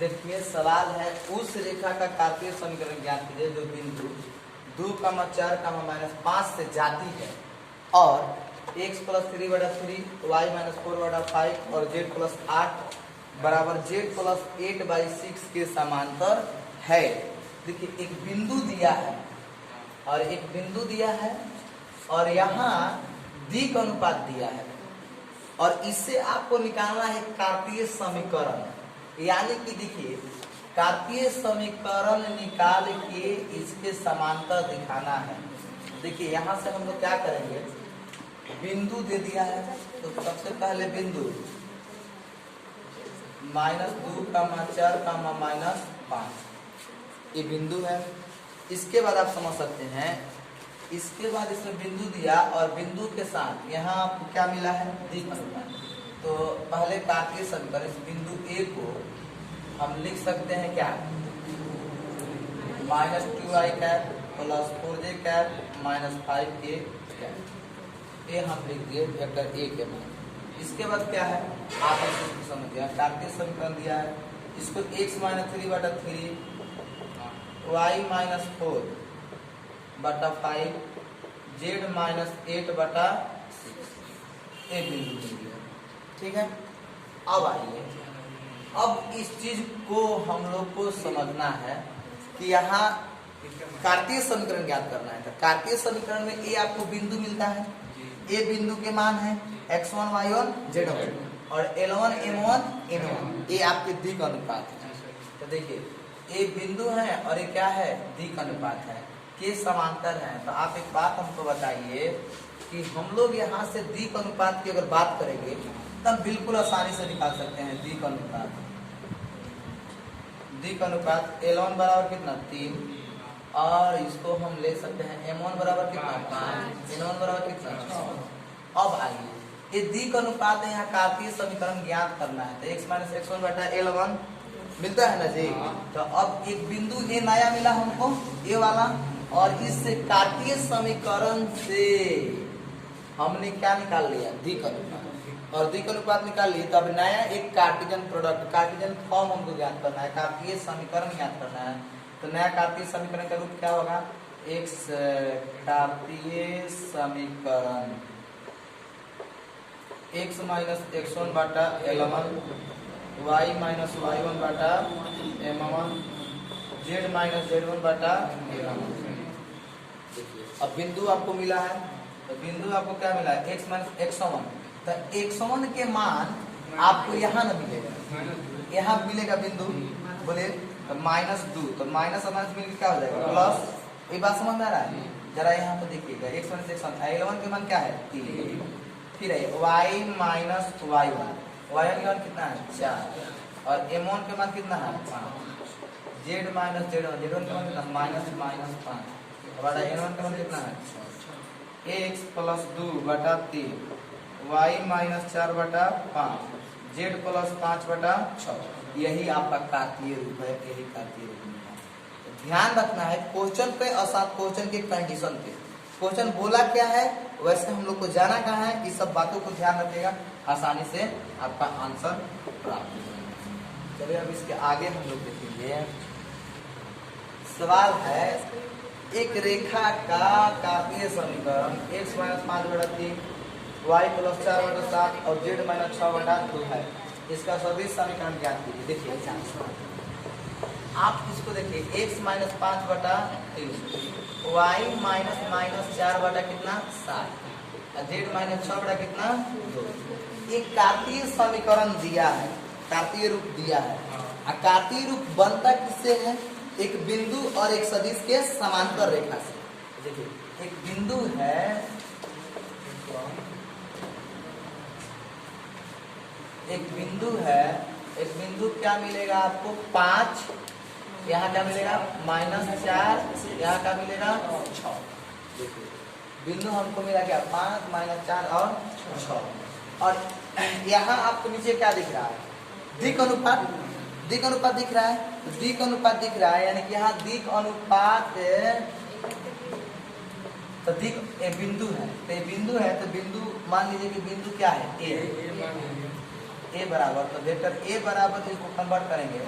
देखिए सवाल है, उस रेखा का कार्तीय समीकरण ज्ञात कीजिए जो बिंदु 2,4,-5 से जाती है और x + 3/3 y - 4/5 और z + 8 बराबर z + 8/6 के समांतर है। देखिए एक बिंदु दिया है और एक बिंदु दिया है और यहाँ दिक् अनुपात दिया है और इससे आपको निकालना है कार्तीय समीकरण। यानी कि देखिए कार्तीय समीकरण निकाल के इसके समांतर दिखाना है। देखिए यहाँ से हम लोग क्या करेंगे, बिंदु दे दिया है तो सबसे पहले बिंदु -2,4,-5 ये बिंदु है। इसके बाद आप समझ सकते हैं, इसके बाद इसमें बिंदु दिया और बिंदु के साथ यहाँ आपको क्या मिला है, दिक् अनुपात। तो पहले कार्तीय समीकरण इस बिंदु ए को हम लिख सकते हैं क्या, -2i cap + 4j cap - 5k cap. ये हम लिख दिए वेक्टर ए के मान। इसके बाद क्या है, आप इसको समझ गया, कार्तीय समीकरण दिया है, इसको x - 3/3 y - 4/5 z - 8/6 ये बिंदु दे दिया। ठीक है, अब आइए, अब इस चीज को हम लोग को समझना है कि यहाँ कार्तीय समीकरण ज्ञात करना है। तो कार्तीय समीकरण में ये आपको बिंदु मिलता है, ये बिंदु के मान है x1 y1 z1 और L1 m1 n1, ये आपके दिक् अनुपात है। तो देखिए ये बिंदु है और ये क्या है, दिक् अनुपात है, के समांतर है। तो आप एक बात हमको बताइए कि हम लोग यहाँ से दिक् अनुपात की अगर बात करेंगे तब बिल्कुल आसानी से निकाल सकते हैं। दिक् अनुपात L1 बराबर कितना 3 और इसको हम ले सकते हैं m1 बराबर कितना 5, n1 बराबर कितना 6। अब आइए, ये दिक् अनुपात है, यहाँ कार्तीय समीकरण ज्ञात करना है। तो x - x1/L1 मिलता है ना जी। तो अब एक बिंदु ये नया मिला हमको, ये वाला, और इससे कार्तीय समीकरण से हमने क्या निकाल लिया, दिक् अनुपात। और दिक् अनुपात निकाल लिए तो अब नया एक कार्टेशियन प्रोडक्ट, कार्टेशियन फॉर्म हमको ज्ञात करना है, कार्तीय समीकरण ज्ञात करना है। तो नया कार्तीय समीकरण का रूप क्या होगा, x कार्तीय समीकरण x - x1/L1 y - y1/m1 z - z1/L1। अब बिंदु आपको मिला है, तो बिंदु आपको क्या मिला है, x - x1। तो x1 के मान आपको यहाँ न मिलेगा, यहाँ मिलेगा बिंदु, बोले तो -2, तो माइनस मिल क्या हो जाएगा प्लस। ये बात समझ में आ रहा है, जरा यहाँ पर देखिएगा, x - x1 L1 के मान क्या है 3, फिर है y - y1, y1 के मान कितना है 4 और m1 के मान कितना है 5, z - z1 के मान कितना -5 और n1 के मान कितना है 6, x + 2/3 y - 4/5 z + 5/6। यही आपका कार्तीय रूप है, यही कार्तीय रूप है। तो ध्यान रखना है क्वेश्चन पे और साथ क्वेश्चन के कंडीशन पे, क्वेश्चन बोला क्या है वैसे हम लोग को जाना कहाँ है, इस सब बातों को ध्यान रखिएगा, आसानी से आपका आंसर प्राप्त हो जाएगा। चलिए अब इसके आगे हम लोग देखेंगे। सवाल है, एक रेखा का कार्तीय समीकरण x - 5/3 y + 4/7 और z - 6/2 है, इसका सदिश समीकरण ज्ञात कीजिए। देखिए आप इसको देखिए, x - 5/3 y - 4 कितना 7 और z - 6 कितना 2। एक कार्तीय समीकरण दिया है, कार्तीय रूप दिया है। और कार्तीय रूप बनता किससे है, एक बिंदु और एक सदिश के समांतर रेखा से। देखिए एक बिंदु है, एक बिंदु क्या मिलेगा आपको 5, यहाँ क्या मिलेगा -4, यहाँ क्या मिलेगा 6। देखिए बिंदु हमको मिला क्या 5 - 4 और 6। और यहाँ आपको नीचे क्या दिख रहा है, दिक् अनुपात, दिक् अनुपात दिख रहा है, दिक् अनुपात दिख रहा है, यानी कि यहाँ दिक् अनुपात तो दिक् बिंदु है, तो ये बिंदु है, तो बिंदु मान लीजिए कि बिंदु क्या है ए बराबर, तो वेक्टर ए बराबर इसको कन्वर्ट करेंगे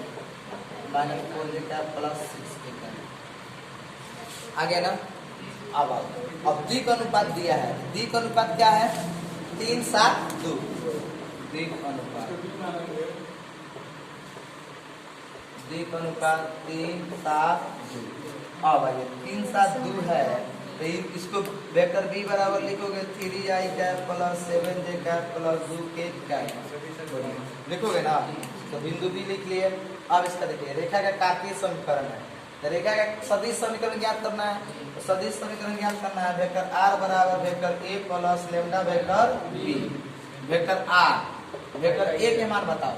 minus 4j cap plus 6k cap. आ गया ना। अब द्विक अनुपात दिया है। द्विक अनुपात क्या है? 3, 7, 2। द्विक अनुपात 3, 7, 2। अब आइए 3, 7, 2 है तो इसको वेक्टर बी बराबर लिखोगे 3i cap plus 7j cap plus 2k cap लिखोगे ना। तो बिंदु बी लिख लिए। अब इसका देखिए रेखा का कार्तीय समीकरण है। तो रेखा का सदिश समीकरण ज्ञात करना है। तो सदिश समीकरण ज्ञात करना है वेक्टर r बराबर vector a plus lambda vector b। Vector r vector a के मान बताओ।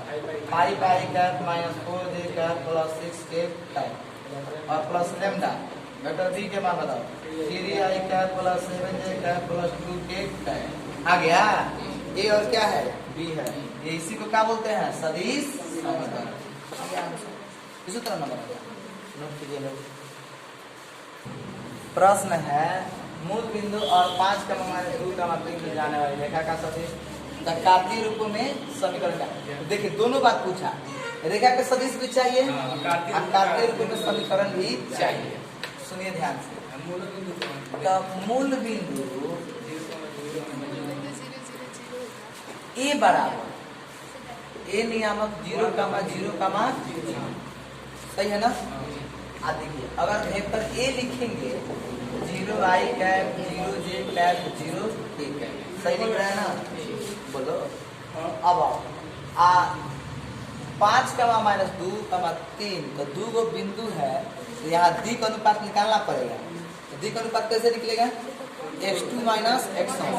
5i cap minus 4j cap plus 6k cap और प्लस लैम्डा। वेक्टर b के मान बताओ। 3i cap plus 7j cap plus 2k cap. आ गया। a और क्या है? b है। ये इसी को क्या बोलते हैं? सदिश समीकरण। इसी तरह नंबर नोट कीजिए लोग। प्रश्न है मूल बिंदु और 5 का माइनस 2 का मात्रा में जाने वाली रेखा का सदिश कार्तीय रूपों में समीकरण का। देखिए दोनों बात पूछा। रेखा का सदिश भी चाहिए और कार्तीय रूपों में समीकरण भी चाहिए। सुनिए ध्यान से। मूल बिंदु ए बराबर ए नियामक 0, 0, सही है ना। देखिए अगर वेक्टर ए लिखेंगे 0i cap 0j cap 0k cap सही लिख रहा है ना। बोलो अब 5 माइनस 2 3 तो 2 गो बिंदु है तो यहाँ द्विक अनुपात निकालना पड़ेगा। तो द्विक अनुपात कैसे निकलेगा? x2 minus x1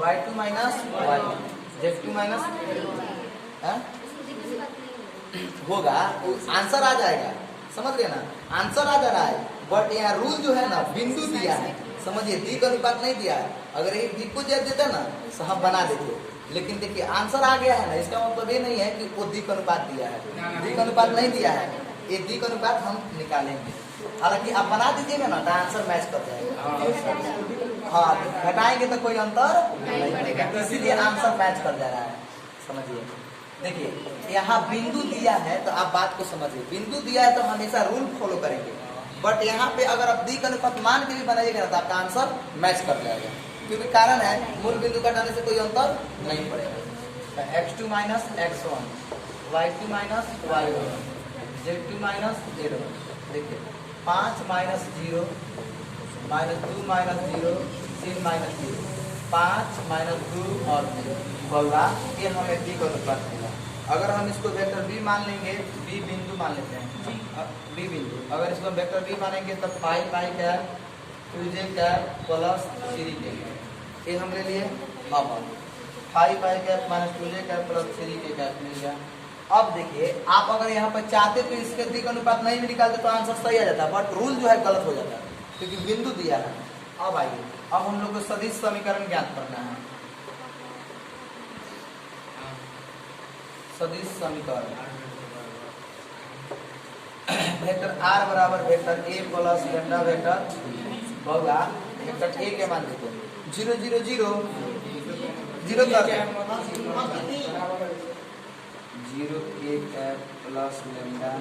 y2 minus y1 z2 minus होगा। आंसर आ जाएगा। समझ गए ना। आंसर आ जा रहा है बट यहाँ रूल जो है ना बिंदु दिया है। समझिए द्विक अनुपात नहीं दिया है। अगर ये द्विक को जब देता ना तो हम बना देते। लेकिन देखिए आंसर आ गया है ना। इसका मतलब ये नहीं है कि वो द्विक अनुपात दिया है। द्विक अनुपात नहीं दिया है। ये द्विक अनुपात हम निकालेंगे। हालांकि आप बना दीजिएगा ना तो आंसर मैच कर जाएगा। हाँ घटाएंगे तो कोई अंतर नहीं पड़ेगा। इसीलिए आंसर मैच कर जा रहा है। समझिए देखिए यहाँ बिंदु दिया है तो आप बात को समझिए। बिंदु दिया है तो हमेशा रूल फॉलो करेंगे। बट यहाँ पे अगर आप द्विक अनुपात मान के भी बनाइएगा ना तो आपका आंसर मैच कर जाएगा। क्योंकि कारण है मूल बिंदु घटाने से कोई अंतर नहीं पड़ेगा। x2 minus x1 y2 minus y1 z2 minus z1। देखिए 5 minus 0 minus 2 minus 0 3 minus 0 5 minus 2 और 0 होगा। ये हमें द्विक अनुपात मिला। अगर हम इसको वेक्टर बी मान लेंगे बी बिंदु मान लेते हैं बी बिंदु। अगर इसको वेक्टर बी मानेंगे तो 5i cap 2j cap plus 3k ये हम ले लिए। अब 5i cap minus 2j cap plus 3k cap मिल गया। अब देखिए आप अगर यहाँ पर चाहते तो इसके द्विक अनुपात नहीं भी निकालते तो आंसर सही आ जाता है। बट रूल जो है गलत हो जाता है क्योंकि बिंदु दिया है। अब आइए अब हम लोग को सदिश समीकरण ज्ञात करना है। सदिश समीकरण वेक्टर r बराबर vector a plus lambda vector होगा। वेक्टर a के मान देखो 0, 0, 0 0 कर 0 a cap plus lambda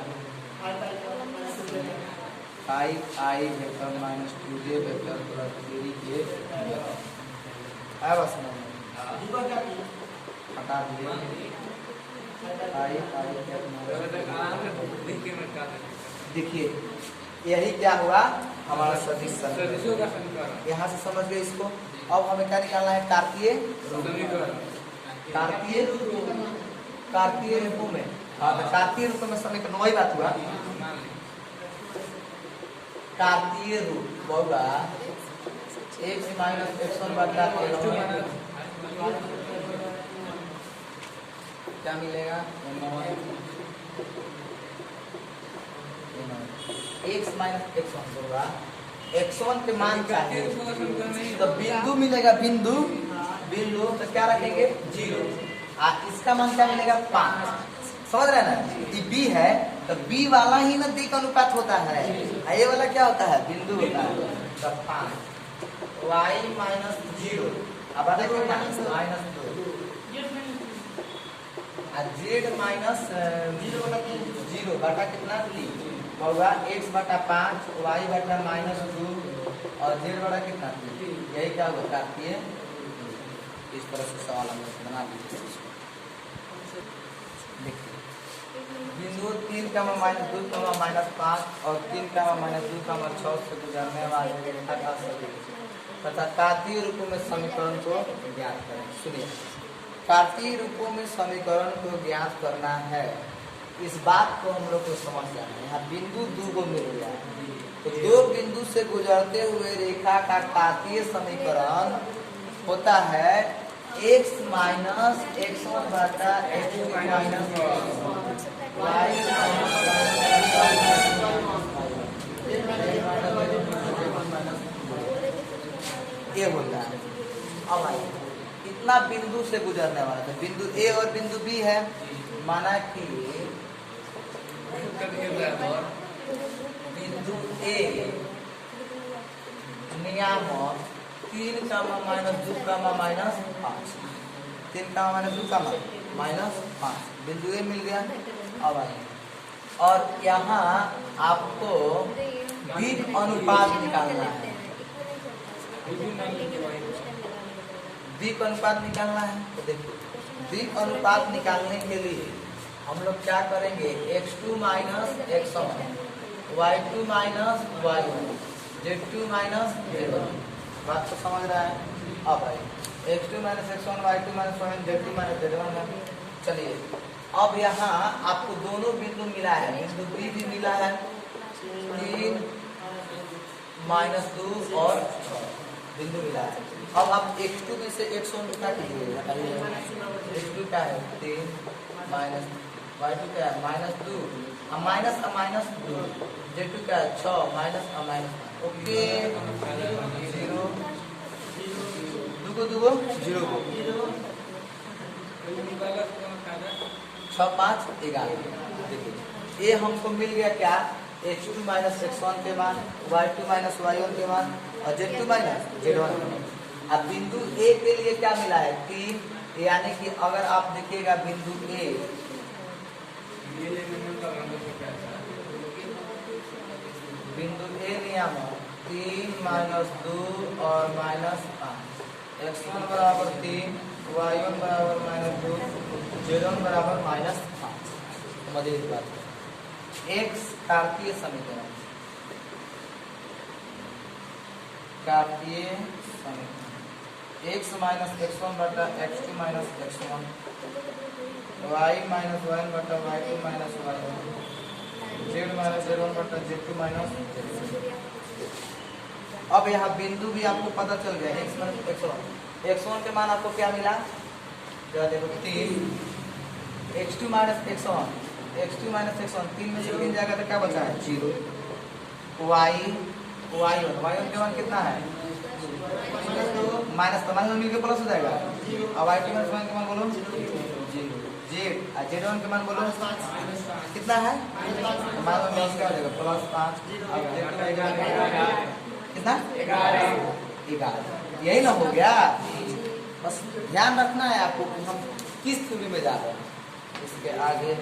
5i vector minus 2j vector plus 3k बस हटा दिए। देखिए यही क्या हुआ हमारा सदिश समीकरण। यहाँ से समझ गए इसको। अब हमें क्या निकालना है? कार्तीय रूपों में। कार्तीय रूपों में समीकरण वही बात हुआ। कार्तीय रूप होगा x माइनस x1 बटा क्या मिलेगा? x माइनस x1 होगा। x1 के मान चाहिए तो बिंदु मिलेगा। बिंदु तो क्या रखेंगे? 0। इसका मान क्या मिलेगा? 5। समझ रहे हैं ना। ये b है तो b वाला ही ना द्विक अनुपात होता है। ये वाला क्या होता है? बिंदु होता है। तो 5 y माइनस 0 अब देखिए माइनस 2 z माइनस 0 बटा कितना 3 होगा x बटा 5 y बटा -2 और z बटा कितना 3। यही क्या होगा काटिए। इस तरह से सवाल हम बना दीजिए। देखिए बिंदु 3 -2 -5 और 3 -2 6 से गुजरने वाले रेखा का सदिश तथा कार्तीय रूपों में समीकरण को ज्ञात करें। सुनिए, कार्तीय रूपों में समीकरण को ज्ञात करना है। इस बात को हम लोग को समझ जाना है। यहाँ बिंदु 2 को मिल गया है, तो 2 बिंदु से गुजरते हुए रेखा का कार्तीय समीकरण होता है x माइनस x1 बटा x2 माइनस y ये होता है। अब आइए, इतना बिंदु से गुजरने वाला था, बिंदु A और बिंदु B है। माना कि बिंदु A नियामक 3 -2 -5 3 -2 -5 बिंदु A मिल गया। अब आइए, और यहाँ आपको द्वीप अनुपात निकालना है। द्वीप अनुपात निकालना है, तो देखिए द्वीप अनुपात निकालने के लिए हम लोग क्या करेंगे, x2 minus x1 y2 minus y1 z2 minus z1। बात तो समझ रहा है। अब भाई x2 minus x1 y2 minus y1 z2 minus z1 है। चलिए, अब यहाँ आपको दोनों बिंदु मिला है, बिंदु B भी मिला है 3 -2 और 6 बिंदु मिला है। अब आप x2 में से x1 क्या कीजिए, x2 क्या है 3 माइनस y2 क्या है -2 माइनस 2 z2 क्या है 6 माइनस ओके 0 2 को 0 को 6 5 11। देखिए ये हमको मिल गया क्या, x2 माइनस x1 के मान, y2 माइनस y1 के मान और z2 माइनस z1 के मान। अब बिंदु A के लिए क्या मिला है 3, यानी कि अगर आप देखिएगा बिंदु A नियामक 3 -2 और -5 x1 बराबर 3 y1 बराबर -2 z1 बराबर -5। समझिए इस बात को। x कार्तीय समीकरण, कार्तीय समीकरण x माइनस x1 बटा x2 minus x1 y minus y1 बटा y2 minus y1 z minus z1 बटा z2 माइनस z1। अब यहाँ बिंदु भी आपको पता चल गया, x माइनस x1 के मान आपको क्या मिला, देखो 3 x2 माइनस x1 3 में से 3 जाएगा तो क्या बचा है 0। y1 के मान कितना है माइनस, तो माइनस मिलकर प्लस हो जाएगा। अब y2 माइनस y1 के मान बोलो 0 z1 के मान बोलो कितना है, माइनस में क्या हो जाएगा +5। कितना 11। यही ना हो गया। बस ध्यान रखना है आपको कि हम किस थ्योरी में जा रहे हैं। इसके आगे